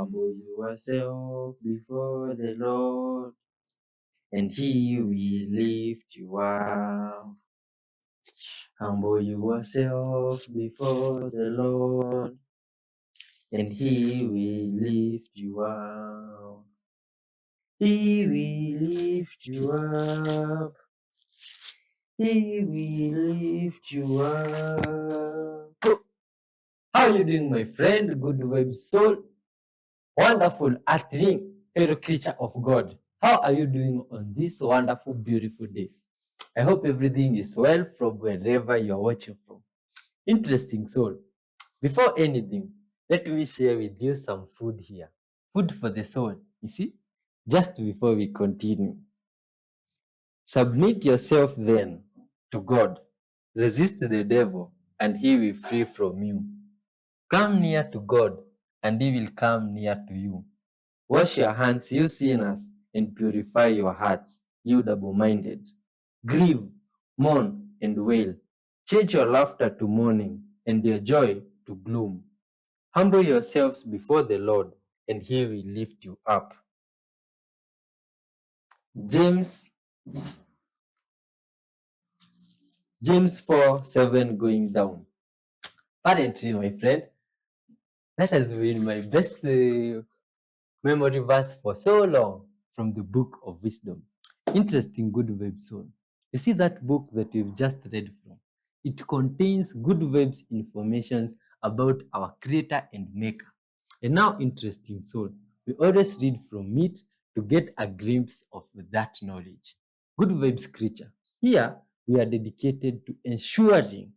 Humble yourself before the Lord, and He will lift you up. Humble yourself before the Lord, and He will lift you up. He will lift you up. He will lift you up. How are you doing, my friend? Good vibes, soul. Wonderful, earthling, fellow creature of God. How are you doing on this wonderful, beautiful day? I hope everything is well from wherever you are watching from. Interesting soul. Before anything, let me share with you some food here. Food for the soul, you see? Just before we continue. Submit yourself then to God. Resist the devil, and he will flee from you. Come near to God, and he will come near to you. Wash your hands, you sinners, and purify your hearts, you double-minded. Grieve, mourn, and wail. Change your laughter to mourning, and your joy to gloom. Humble yourselves before the Lord, and he will lift you up. James 4:7 going down. Apparently, my friend, that has been my best memory verse for so long from the book of wisdom. Interesting good vibes soul. You see that book that we've just read from? It contains good vibes information about our creator and maker. And now, interesting soul, we always read from it to get a glimpse of that knowledge. Good vibes creature. Here, we are dedicated to ensuring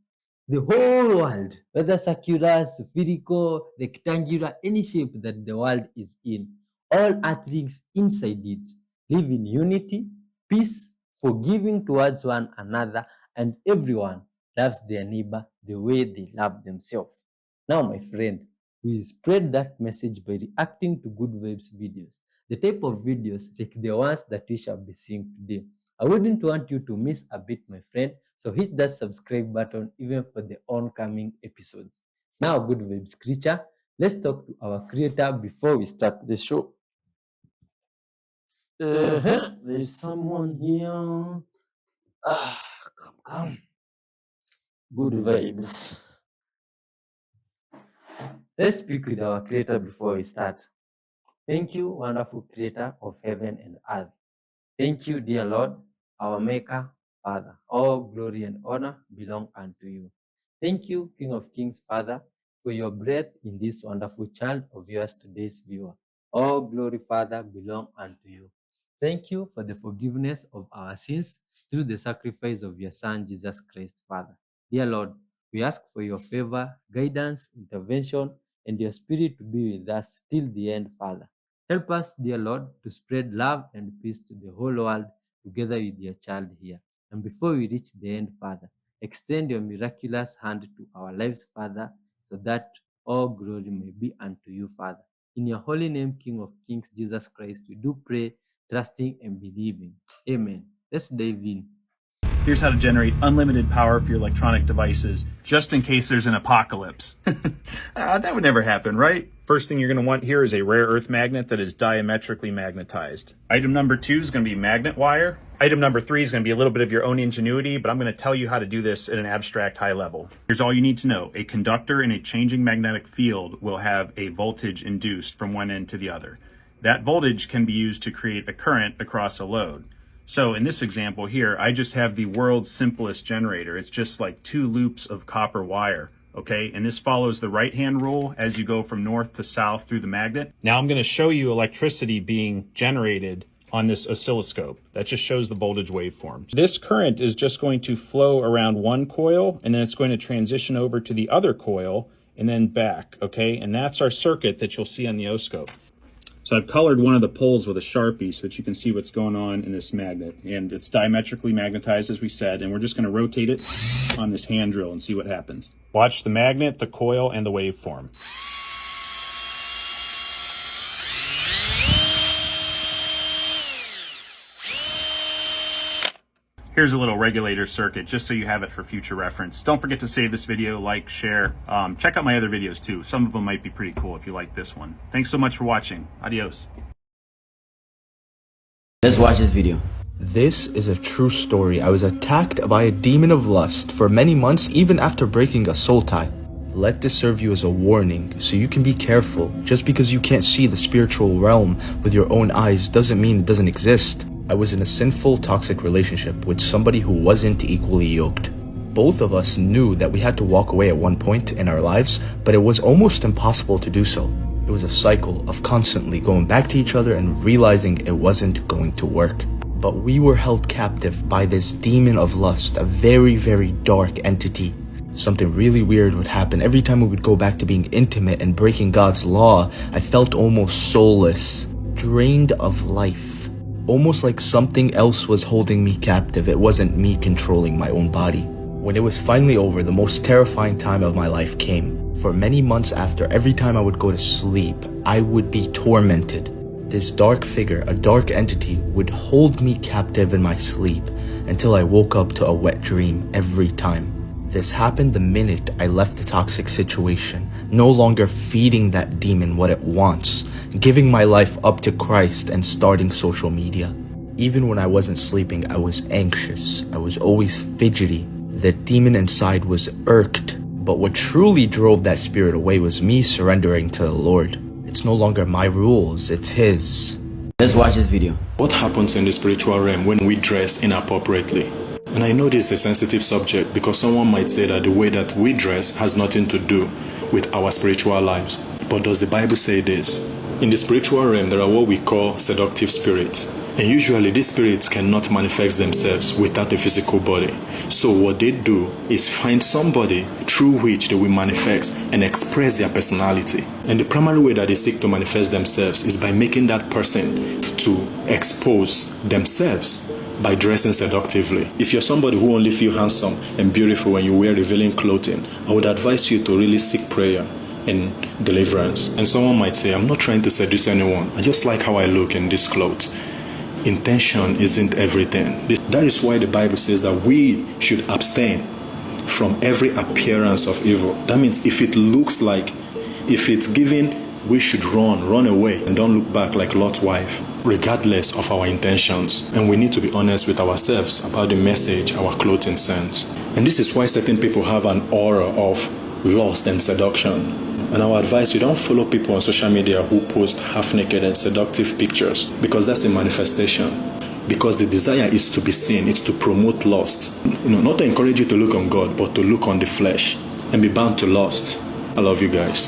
the whole world, whether circular, spherical, rectangular, any shape that the world is in, all earthlings inside it live in unity, peace, forgiving towards one another, and everyone loves their neighbor the way they love themselves. Now, my friend, we spread that message by reacting to good vibes videos, the type of videos like the ones that we shall be seeing today. I wouldn't want you to miss a bit, my friend, so hit that subscribe button even for the oncoming episodes. Now, good vibes creature, let's talk to our creator before we start the show. There's someone here. Come. Good vibes. Let's speak with our creator before we start. Thank you, wonderful creator of heaven and earth. Thank you, dear Lord, our maker, Father. All glory and honor belong unto you. Thank you, King of Kings, Father, for your breath in this wonderful child of yours, today's viewer. All glory, Father, belong unto you. Thank you for the forgiveness of our sins through the sacrifice of your Son, Jesus Christ, Father. Dear Lord, we ask for your favor, guidance, intervention, and your spirit to be with us till the end, Father. Help us, dear Lord, to spread love and peace to the whole world together with your child here. And before we reach the end, Father, extend your miraculous hand to our lives, Father, so that all glory may be unto you, Father. In your holy name, King of Kings, Jesus Christ, we do pray, trusting and believing. Amen. Let's dive in. Here's how to generate unlimited power for your electronic devices, just in case there's an apocalypse. That would never happen, right? First thing you're going to want here is a rare earth magnet that is diametrically magnetized. Item number 2 is going to be magnet wire. Item number 3 is going to be a little bit of your own ingenuity, but I'm going to tell you how to do this at an abstract high level. Here's all you need to know. A conductor in a changing magnetic field will have a voltage induced from one end to the other. That voltage can be used to create a current across a load. So in this example here, I just have the world's simplest generator. It's just like 2 loops of copper wire, okay? And this follows the right-hand rule as you go from north to south through the magnet. Now I'm going to show you electricity being generated on this oscilloscope. That just shows the voltage waveform. This current is just going to flow around one coil, and then it's going to transition over to the other coil and then back, okay? And that's our circuit that you'll see on the oscilloscope. So I've colored one of the poles with a Sharpie so that you can see what's going on in this magnet. And it's diametrically magnetized, as we said, and we're just going to rotate it on this hand drill and see what happens. Watch the magnet, the coil, and the waveform. Here's a little regulator circuit just so you have it for future reference. Don't forget to save this video, like, share. Check out my other videos too. Some of them might be pretty cool if you like this one. Thanks so much for watching. Adios. Let's watch this video. This is a true story. I was attacked by a demon of lust for many months, even after breaking a soul tie. Let this serve you as a warning, so you can be careful. Just because you can't see the spiritual realm with your own eyes doesn't mean it doesn't exist. I was in a sinful, toxic relationship with somebody who wasn't equally yoked. Both of us knew that we had to walk away at one point in our lives, but it was almost impossible to do so. It was a cycle of constantly going back to each other and realizing it wasn't going to work. But we were held captive by this demon of lust, a very, very dark entity. Something really weird would happen. Every time we would go back to being intimate and breaking God's law, I felt almost soulless, drained of life. Almost like something else was holding me captive. It wasn't me controlling my own body. When it was finally over, the most terrifying time of my life came. For many months after, every time I would go to sleep, I would be tormented. This dark figure, a dark entity, would hold me captive in my sleep until I woke up to a wet dream every time. This happened the minute I left the toxic situation, no longer feeding that demon what it wants, giving my life up to Christ and starting social media. Even when I wasn't sleeping, I was anxious. I was always fidgety. The demon inside was irked. But what truly drove that spirit away was me surrendering to the Lord. It's no longer my rules, it's His. Let's watch this video. What happens in the spiritual realm when we dress inappropriately? And I know this is a sensitive subject because someone might say that the way that we dress has nothing to do with our spiritual lives. But does the Bible say this? In the spiritual realm, there are what we call seductive spirits. And usually these spirits cannot manifest themselves without a physical body. So what they do is find somebody through which they will manifest and express their personality. And the primary way that they seek to manifest themselves is by making that person to expose themselves by dressing seductively. If you're somebody who only feel handsome and beautiful when you wear revealing clothing, I would advise you to really seek prayer and deliverance. And someone might say, I'm not trying to seduce anyone. I just like how I look in this clothes. Intention isn't everything. That is why the Bible says that we should abstain from every appearance of evil. That means if it looks like, if it's given, we should run away and don't look back like Lot's wife, regardless of our intentions. And we need to be honest with ourselves about the message our clothing sends. And this is why certain people have an aura of lust and seduction. And I would advise you don't follow people on social media who post half-naked and seductive pictures, because that's a manifestation. Because the desire is to be seen, it's to promote lust. Not to encourage you to look on God, but to look on the flesh and be bound to lust. I love you guys.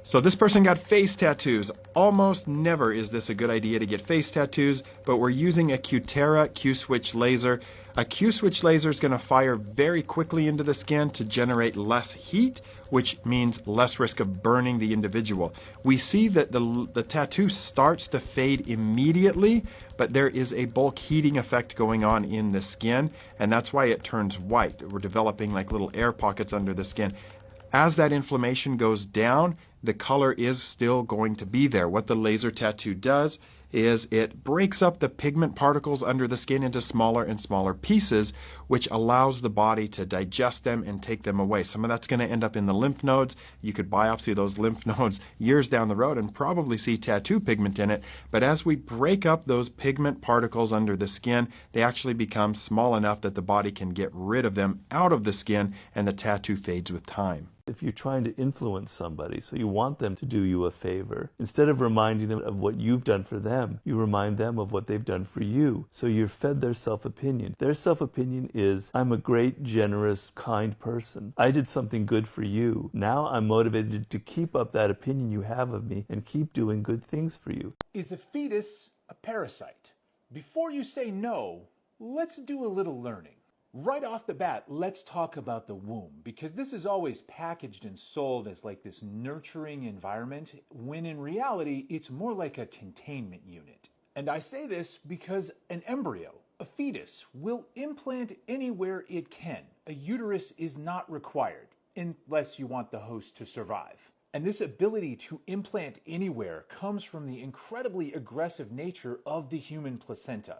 So this person got face tattoos. Almost never is this a good idea to get face tattoos, but we're using a Cutera Q-switch laser. A Q-switch laser is going to fire very quickly into the skin to generate less heat, which means less risk of burning the individual. We see that the tattoo starts to fade immediately, but there is a bulk heating effect going on in the skin, and that's why it turns white. We're developing like little air pockets under the skin. As that inflammation goes down, the color is still going to be there. What the laser tattoo does is it breaks up the pigment particles under the skin into smaller and smaller pieces, which allows the body to digest them and take them away. Some of that's going to end up in the lymph nodes. You could biopsy those lymph nodes years down the road and probably see tattoo pigment in it. But as we break up those pigment particles under the skin, they actually become small enough that the body can get rid of them out of the skin, and the tattoo fades with time. If you're trying to influence somebody, so you want them to do you a favor, instead of reminding them of what you've done for them, you remind them of what they've done for you. So you're fed their self-opinion. Their self-opinion is, I'm a great, generous, kind person. I did something good for you. Now I'm motivated to keep up that opinion you have of me and keep doing good things for you. Is a fetus a parasite? Before you say no, let's do a little learning. Right off the bat, let's talk about the womb, because this is always packaged and sold as like this nurturing environment, when in reality, it's more like a containment unit. And I say this because an embryo, a fetus, will implant anywhere it can. A uterus is not required, unless you want the host to survive. And this ability to implant anywhere comes from the incredibly aggressive nature of the human placenta.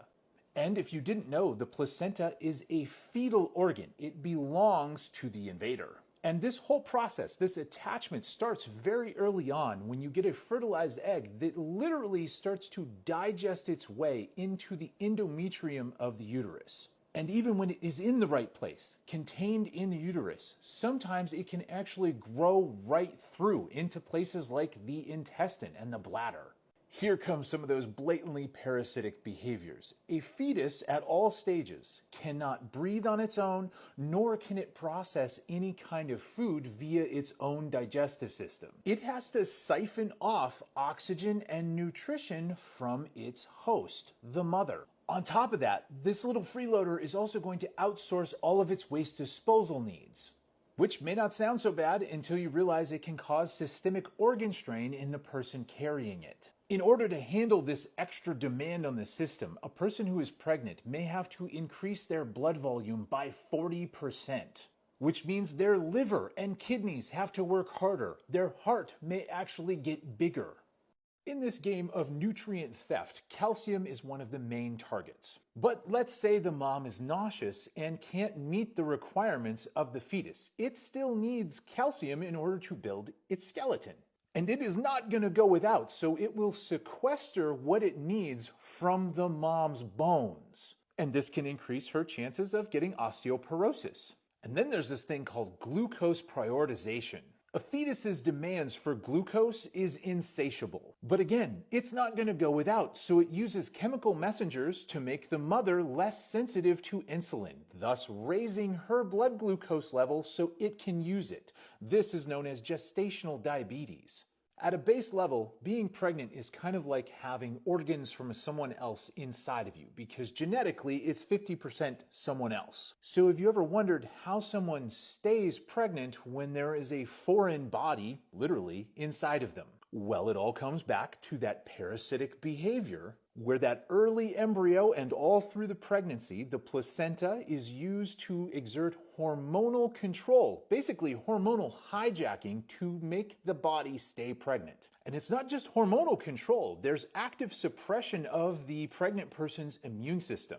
And if you didn't know, the placenta is a fetal organ. It belongs to the invader. And this whole process, this attachment starts very early on when you get a fertilized egg that literally starts to digest its way into the endometrium of the uterus. And even when it is in the right place, contained in the uterus, sometimes it can actually grow right through into places like the intestine and the bladder. Here comes some of those blatantly parasitic behaviors. A fetus at all stages cannot breathe on its own, nor can it process any kind of food via its own digestive system. It has to siphon off oxygen and nutrition from its host, the mother. On top of that, this little freeloader is also going to outsource all of its waste disposal needs, which may not sound so bad until you realize it can cause systemic organ strain in the person carrying it. In order to handle this extra demand on the system, a person who is pregnant may have to increase their blood volume by 40%, which means their liver and kidneys have to work harder. Their heart may actually get bigger. In this game of nutrient theft, calcium is one of the main targets. But let's say the mom is nauseous and can't meet the requirements of the fetus. It still needs calcium in order to build its skeleton. And it is not going to go without, so it will sequester what it needs from the mom's bones. And this can increase her chances of getting osteoporosis. And then there's this thing called glucose prioritization. A fetus's demands for glucose is insatiable. But again, it's not going to go without, so it uses chemical messengers to make the mother less sensitive to insulin, thus raising her blood glucose level so it can use it. This is known as gestational diabetes. At a base level, being pregnant is kind of like having organs from someone else inside of you, because genetically it's 50% someone else. So have you ever wondered how someone stays pregnant when there is a foreign body, literally, inside of them? Well, it all comes back to that parasitic behavior where that early embryo and all through the pregnancy, the placenta is used to exert hormonal control, basically hormonal hijacking to make the body stay pregnant. And it's not just hormonal control, there's active suppression of the pregnant person's immune system.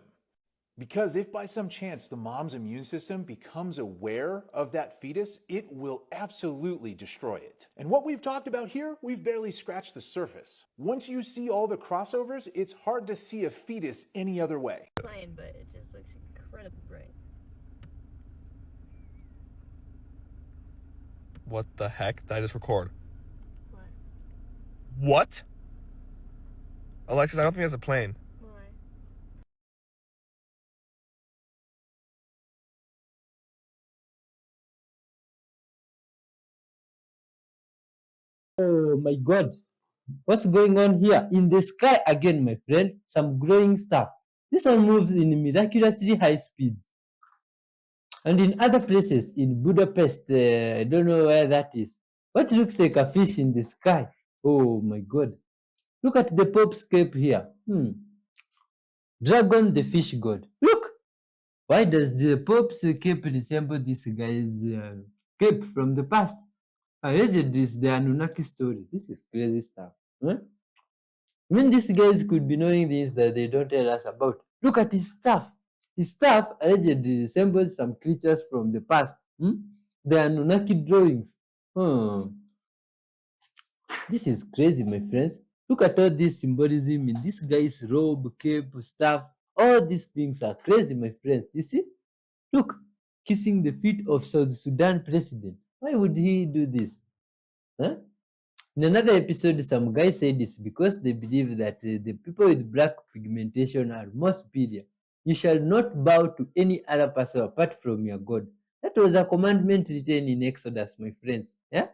Because if by some chance the mom's immune system becomes aware of that fetus, it will absolutely destroy it. And what we've talked about here, we've barely scratched the surface. Once you see all the crossovers, it's hard to see a fetus any other way. Plain, but it just looks incredibly bright. What the heck? Did I just record? What? What? Alexis, I don't think that's a plane. Why? Oh my God. What's going on here? In the sky again, my friend. Some glowing stuff. This one moves in miraculously high speeds. And in other places, in Budapest, I don't know where that is. What looks like a fish in the sky? Oh my God. Look at the Pope's cape here. Dragon the fish god. Look! Why does the Pope's cape resemble this guy's cape from the past? I read this, the Anunnaki story. This is crazy stuff. Huh? I mean, these guys could be knowing things that they don't tell us about. Look at his staff. His staff allegedly resembles some creatures from the past. The Anunnaki drawings. This is crazy, my friends. Look at all this symbolism in this guy's robe, cape, staff. All these things are crazy, my friends. You see? Look, kissing the feet of South Sudan president. Why would he do this? Huh? In another episode, some guy said it's because they believe that the people with black pigmentation are more superior. You shall not bow to any other person apart from your God. That was a commandment written in Exodus, my friends. Yeah?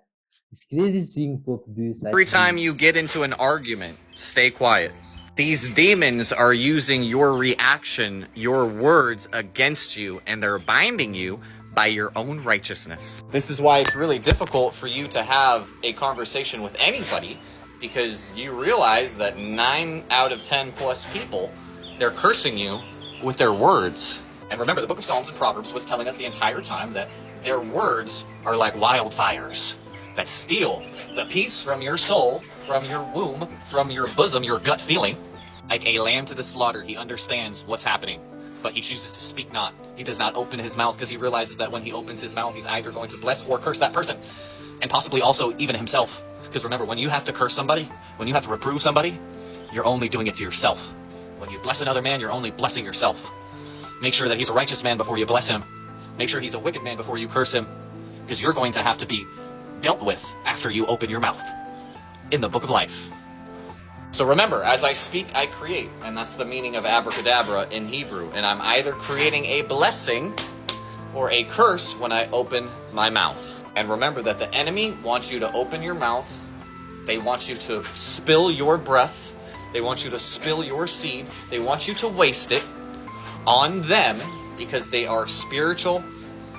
It's crazy seeing Pope do such Every time things. you get into an argument, stay quiet. These demons are using your reaction, your words against you, and they're binding you by your own righteousness. This is why it's really difficult for you to have a conversation with anybody, because you realize that 9 out of 10 plus people, they're cursing you with their words. And remember, the book of Psalms and Proverbs was telling us the entire time that their words are like wildfires that steal the peace from your soul, from your womb, from your bosom, your gut feeling, Like a lamb to the slaughter, he understands what's happening, but he chooses to speak not. He does not open his mouth because he realizes that when he opens his mouth, he's either going to bless or curse that person, and possibly also even himself. Because remember, when you have to curse somebody, when you have to reprove somebody, you're only doing it to yourself. When you bless another man, you're only blessing yourself. Make sure that he's a righteous man before you bless him. Make sure he's a wicked man before you curse him, because you're going to have to be dealt with after you open your mouth in the book of life. So remember, as I speak, I create, and that's the meaning of abracadabra in Hebrew. And I'm either creating a blessing or a curse when I open my mouth. And remember that the enemy wants you to open your mouth. They want you to spill your breath. They want you to spill your seed. They want you to waste it on them because they are spiritual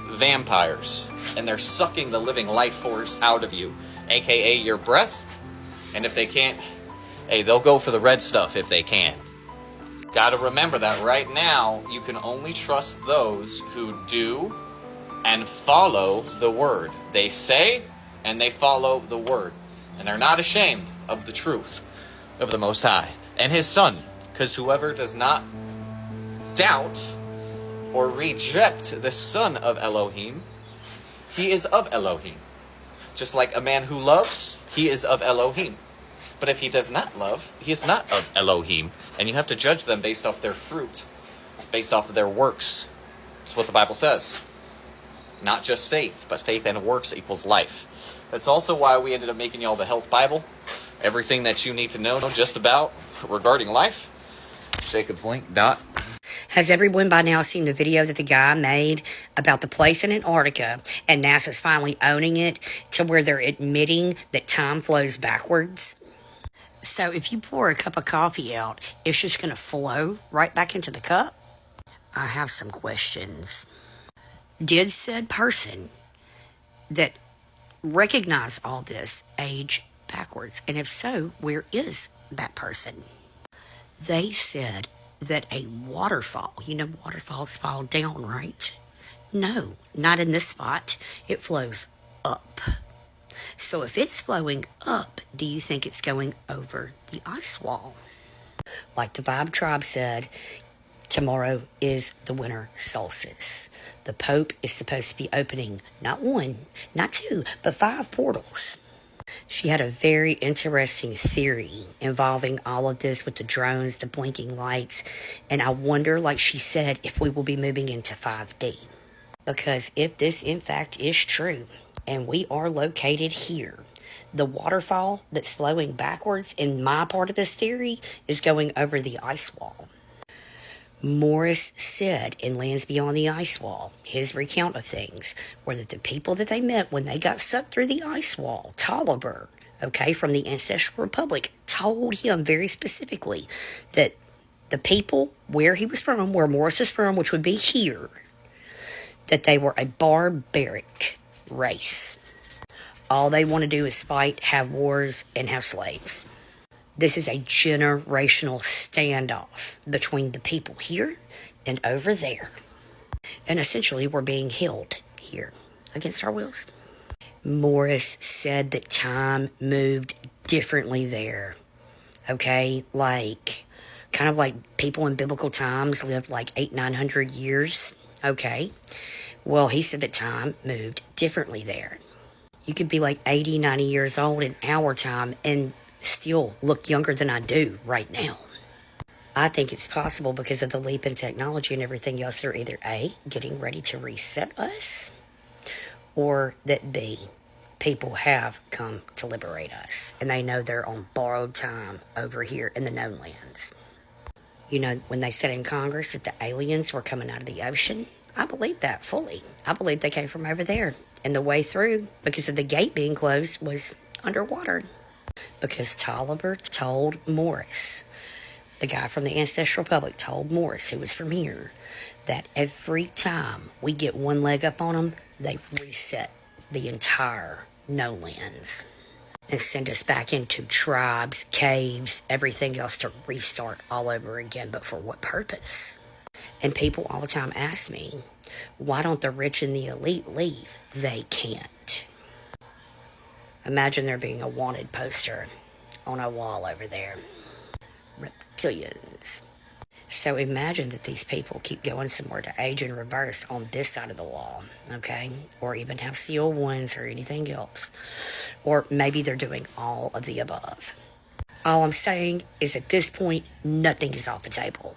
vampires. And they're sucking the living life force out of you, aka your breath. And if they can't, hey, they'll go for the red stuff if they can. Gotta remember that right now, you can only trust those who do and follow the word. They say and they follow the word. And they're not ashamed of the truth of the Most High and His Son. Because whoever does not doubt or reject the Son of Elohim, he is of Elohim. Just like a man who loves, he is of Elohim. But if he does not love, he is not of Elohim. And you have to judge them based off their fruit, based off of their works. That's what the Bible says. Not just faith, but faith and works equals life. That's also why we ended up making y'all the Health Bible. Everything that you need to know just about regarding life. Jacob's link. Has everyone by now seen the video that the guy made about the place in Antarctica, and NASA's finally owning it to where they're admitting that time flows backwards? So if you pour a cup of coffee out, it's just going to flow right back into the cup? I have some questions. Did said person that recognized all this age backwards? And if so, where is that person? They said that a waterfall, waterfalls fall down, right? No, not in this spot. It flows up. So if it's flowing up, do you think it's going over the ice wall? Like the Vibe Tribe said, tomorrow is the winter solstice. The Pope is supposed to be opening not 1, not 2, but 5 portals. She had a very interesting theory involving all of this with the drones, the blinking lights, and I wonder, like she said, if we will be moving into 5D. Because if this in fact is true, and we are located here, the waterfall that's flowing backwards in my part of this theory is going over the ice wall. Morris said in Lands Beyond the Ice Wall, his recount of things, were that the people that they met when they got sucked through the ice wall, Tolliver, from the Ancestral Republic, told him very specifically that the people where he was from, where Morris is from, which would be here, that they were a barbaric race. All they want to do is fight, have wars, and have slaves. This is a generational standoff between the people here and over there. And essentially, we're being held here against our wills. Morris said that time moved differently there. Okay? Kind of like people in biblical times lived like 800-900 years. Okay? Well, he said that time moved differently there. You could be like 80-90 years old in our time and still look younger than I do right now. I think it's possible because of the leap in technology and everything else. They're either A, getting ready to reset us, or that B, people have come to liberate us, and they know they're on borrowed time over here in the known lands. When they said in Congress that the aliens were coming out of the ocean, I believe that fully. I believe they came from over there. And the way through, because of the gate being closed, was underwater. Because Tolliver told Morris, the guy from the Ancestral Republic told Morris, who was from here, that every time we get one leg up on them, they reset the entire no lands and send us back into tribes, caves, everything else to restart all over again. But for what purpose? And people all the time ask me, why don't the rich and the elite leave? They can't. Imagine there being a wanted poster on a wall over there. reptilians. So imagine that these people keep going somewhere to age in reverse on this side of the wall, okay? Or even have seal ones or anything else. Or maybe they're doing all of the above. All I'm saying is at this point, nothing is off the table.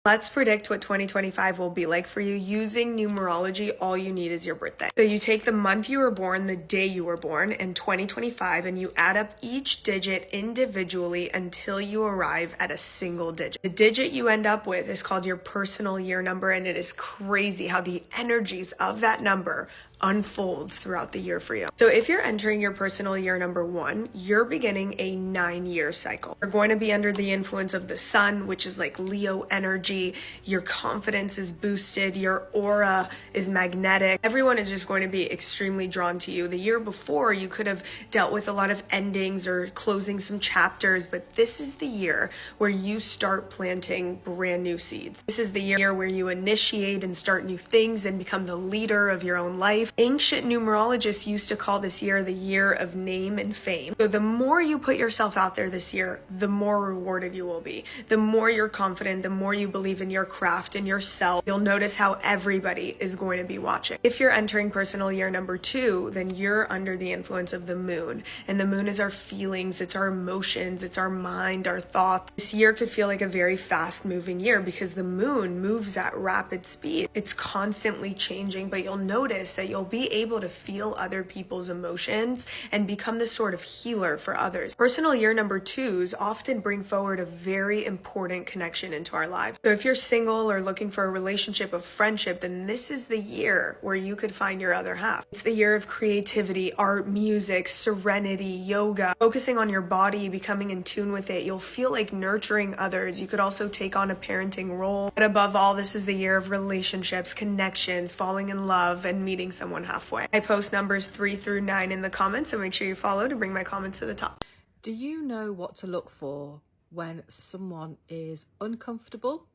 Let's predict what 2025 will be like for you using numerology. All you need is your birthday. So you take the month you were born, the day you were born in 2025, and you add up each digit individually until you arrive at a single digit. The digit you end up with is called your personal year number, and it is crazy how the energies of that number unfolds throughout the year for you. So if you're entering your personal year number 1, you're beginning a 9-year cycle. You're going to be under the influence of the sun, which is like Leo energy. Your confidence is boosted. Your aura is magnetic. Everyone is just going to be extremely drawn to you. The year before, you could have dealt with a lot of endings or closing some chapters, but this is the year where you start planting brand new seeds. This is the year where you initiate and start new things and become the leader of your own life. Ancient numerologists used to call this year the year of name and fame. So the more you put yourself out there this year, the more rewarded you will be. The more you're confident, the more you believe in your craft and yourself, you'll notice how everybody is going to be watching. If you're entering personal year number 2, then you're under the influence of the moon. And the moon is our feelings, it's our emotions, it's our mind, our thoughts. This year could feel like a very fast moving year because the moon moves at rapid speed. It's constantly changing, but you'll notice that you'll be able to feel other people's emotions and become this sort of healer for others. Personal year number 2s often bring forward a very important connection into our lives. So if you're single or looking for a relationship of friendship, then this is the year where you could find your other half. It's the year of creativity, art, music, serenity, yoga, focusing on your body, becoming in tune with it. You'll feel like nurturing others. You could also take on a parenting role. But above all, this is the year of relationships, connections, falling in love, and meeting someone halfway. I post numbers 3 through 9 in the comments, so make sure you follow to bring my comments to the top. Do you know what to look for when someone is uncomfortable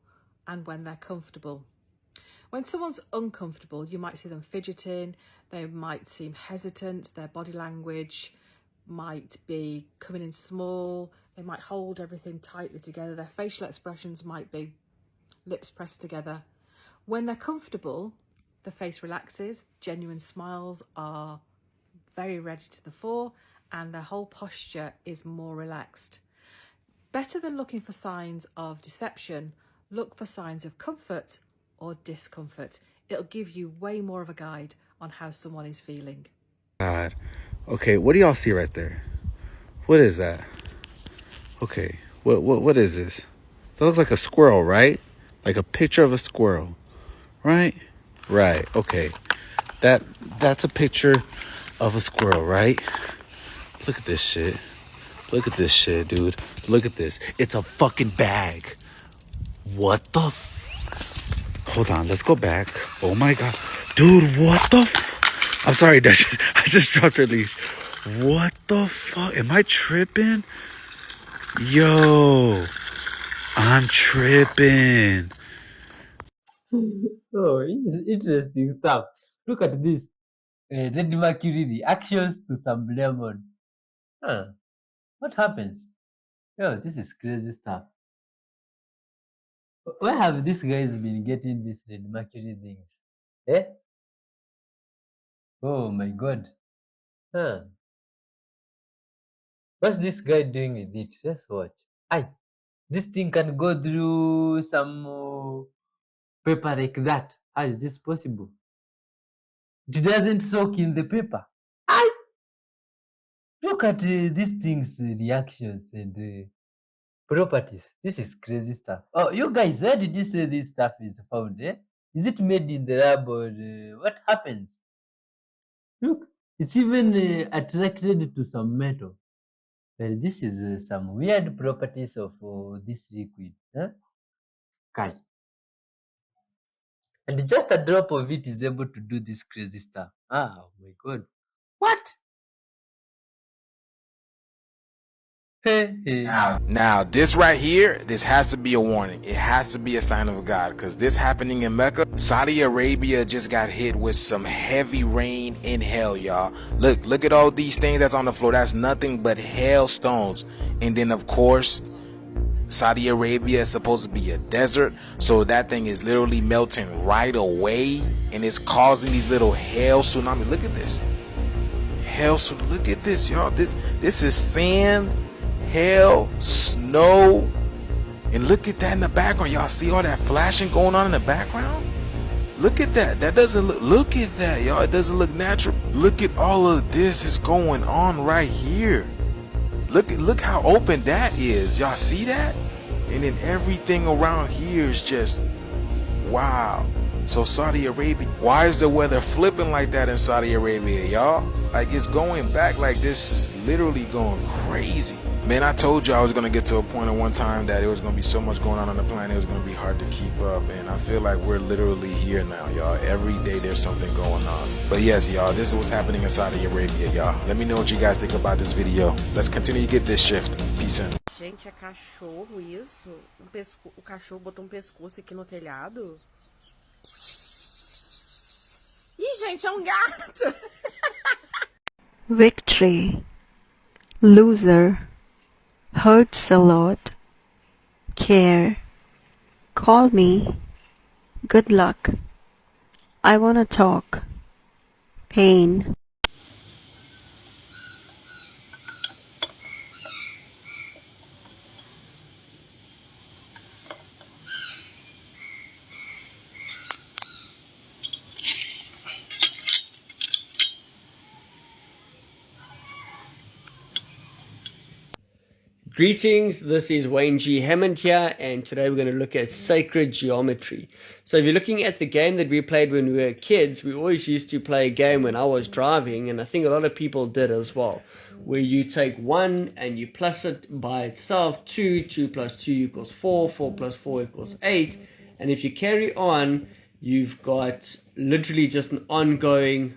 and when they're comfortable? When someone's uncomfortable, you might see them fidgeting, they might seem hesitant, their body language might be coming in small, they might hold everything tightly together, their facial expressions might be lips pressed together. When they're comfortable, the face relaxes, genuine smiles are very ready to the fore, and their whole posture is more relaxed. Better than looking for signs of deception, look for signs of comfort or discomfort. It'll give you way more of a guide on how someone is feeling. God. Okay, what do y'all see right there? What is that? Okay, what is this? That looks like a squirrel, right? Like a picture of a squirrel, right? Right, okay. That's a picture of a squirrel, right? Look at this shit. Look at this shit, dude. Look at this. It's a fucking bag. What the Hold on, let's go back. Oh my god. Dude, what the I'm sorry, I just dropped her leash. What the fuck? Am I tripping? Yo, I'm tripping. Oh, it's interesting stuff. Look at this. Red Mercury reactions to some lemon. Huh. What happens? Yo, this is crazy stuff. Where have these guys been getting these Red Mercury things? Eh? Oh my god. Huh. What's this guy doing with it? Let's watch. Aye. This thing can go through some paper like that. How is this possible? It doesn't soak in the paper. Aye. Look at these things, reactions and properties. This is crazy stuff. Oh, you guys, where did you say this stuff is found? Eh? Is it made in the lab or what happens? Look, it's even attracted to some metal. Well, this is some weird properties of this liquid. Huh? God. And just a drop of it is able to do this crazy stuff. Ah, oh my god. What? Hey, hey. Now, this right here, this has to be a warning. It has to be a sign of God, because this happening in Mecca. Saudi Arabia just got hit with some heavy rain in hell, y'all. Look at all these things that's on the floor. That's nothing but hailstones. And then, of course, Saudi Arabia is supposed to be a desert, so that thing is literally melting right away, and it's causing these little hail tsunamis. Look at this. Look at this, y'all. This is sand, hail, snow, and look at that in the background. Y'all see all that flashing going on in the background? Look at that. That doesn't look at that, y'all. It doesn't look natural. Look at all of this is going on right here. Look how open that is. Y'all see that? And then everything around here is just wow. So Saudi Arabia, why is the weather flipping like that in Saudi Arabia, y'all? Like, it's going back. Like, this is literally going crazy. Man, I told you I was going to get to a point at one time that it was going to be so much going on the planet, it was going to be hard to keep up. And I feel like we're literally here now, y'all. Every day there's something going on. But yes, y'all, this is what's happening in Saudi Arabia, y'all. Let me know what you guys think about this video. Let's continue to get this shift. Peace in. Gente, é cachorro isso? O cachorro botou pescoço aqui no telhado? Ih, gente, é gato! Victory. Loser. Hurts a lot. Care. Call me. Good luck. I wanna talk. Pain. Greetings, this is Wayne G. Hammond here, and today we're going to look at sacred geometry. So if you're looking at the game that we played when we were kids, we always used to play a game when I was driving, and I think a lot of people did as well, where you take 1 and you plus it by itself, 2 plus 2 equals 4, 4 plus 4 equals 8, and if you carry on, you've got literally just an ongoing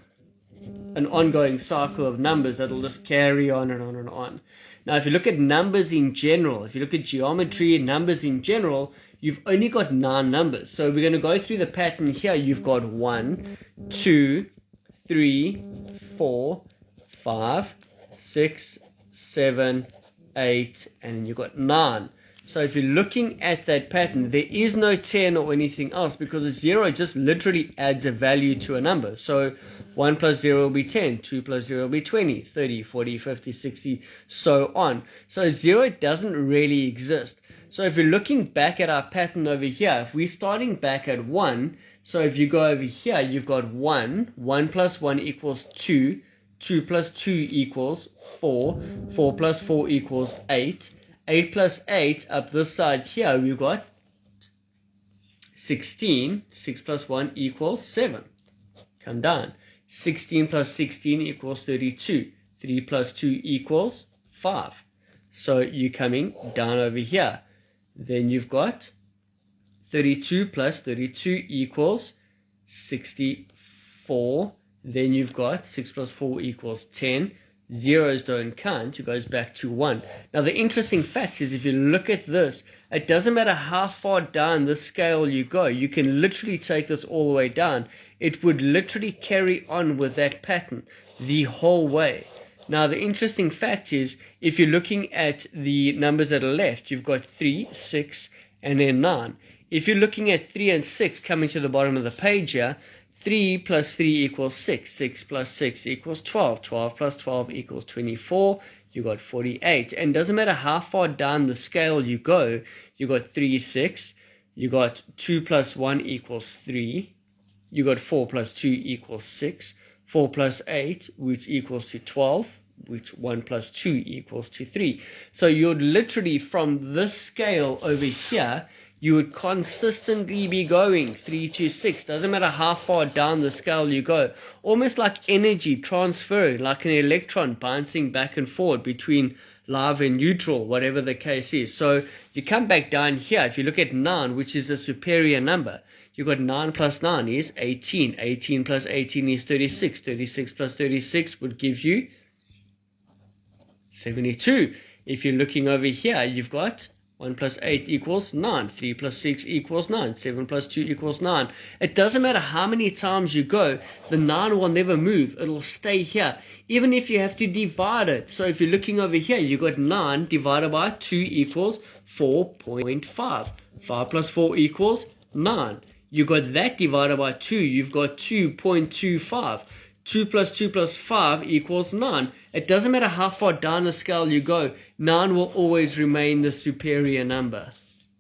cycle of numbers that'll just carry on and on and on. Now, if you look at numbers in general, if you look at geometry, numbers in general, you've only got 9 numbers. So we're going to go through the pattern here. You've got 1, 2, 3, 4, 5, 6, 7, 8, and you've got 9. So if you're looking at that pattern, there is no 10 or anything else, because a 0 just literally adds a value to a number. So 1 plus 0 will be 10, 2 plus 0 will be 20, 30, 40, 50, 60, so on. So 0 doesn't really exist. So if you're looking back at our pattern over here, if we're starting back at 1, so if you go over here, you've got 1, 1 plus 1 equals 2, 2 plus 2 equals 4, 4 plus 4 equals 8, 8 plus 8, up this side here, we've got 16. 6 plus 1 equals 7. Come down. 16 plus 16 equals 32. 3 plus 2 equals 5. So you're coming down over here. Then you've got 32 plus 32 equals 64. Then you've got 6 plus 4 equals 10. Zeros don't count, it goes back to 1. Now the interesting fact is, if you look at this, it doesn't matter how far down the scale you go, you can literally take this all the way down. It would literally carry on with that pattern the whole way. Now the interesting fact is, if you're looking at the numbers that are left, you've got 3, 6, and then 9. If you're looking at 3 and 6 coming to the bottom of the page here, 3 plus 3 equals 6. 6 plus 6 equals 12. 12 plus 12 equals 24. You got 48. And doesn't matter how far down the scale you go, you got 3, 6. You got 2 plus 1 equals 3. You got 4 plus 2 equals 6. 4 plus 8, which equals to 12. Which 1 plus 2 equals to 3. So you're literally, from this scale over here, you would consistently be going 3 to 6. Doesn't matter how far down the scale you go. Almost like energy transferring, like an electron bouncing back and forth between live and neutral, whatever the case is. So you come back down here. If you look at 9, which is the superior number, you've got 9 plus 9 is 18. 18 plus 18 is 36. 36 plus 36 would give you 72. If you're looking over here, you've got 1 plus 8 equals 9. 3 plus 6 equals 9. 7 plus 2 equals 9. It doesn't matter how many times you go, the 9 will never move. It'll stay here. Even if you have to divide it. So if you're looking over here, you got 9 divided by 2 equals 4.5. 5 plus 4 equals 9. You got that divided by 2. You've got 2.25. 2 plus 5 equals 9. It doesn't matter how far down the scale you go, 9 will always remain the superior number.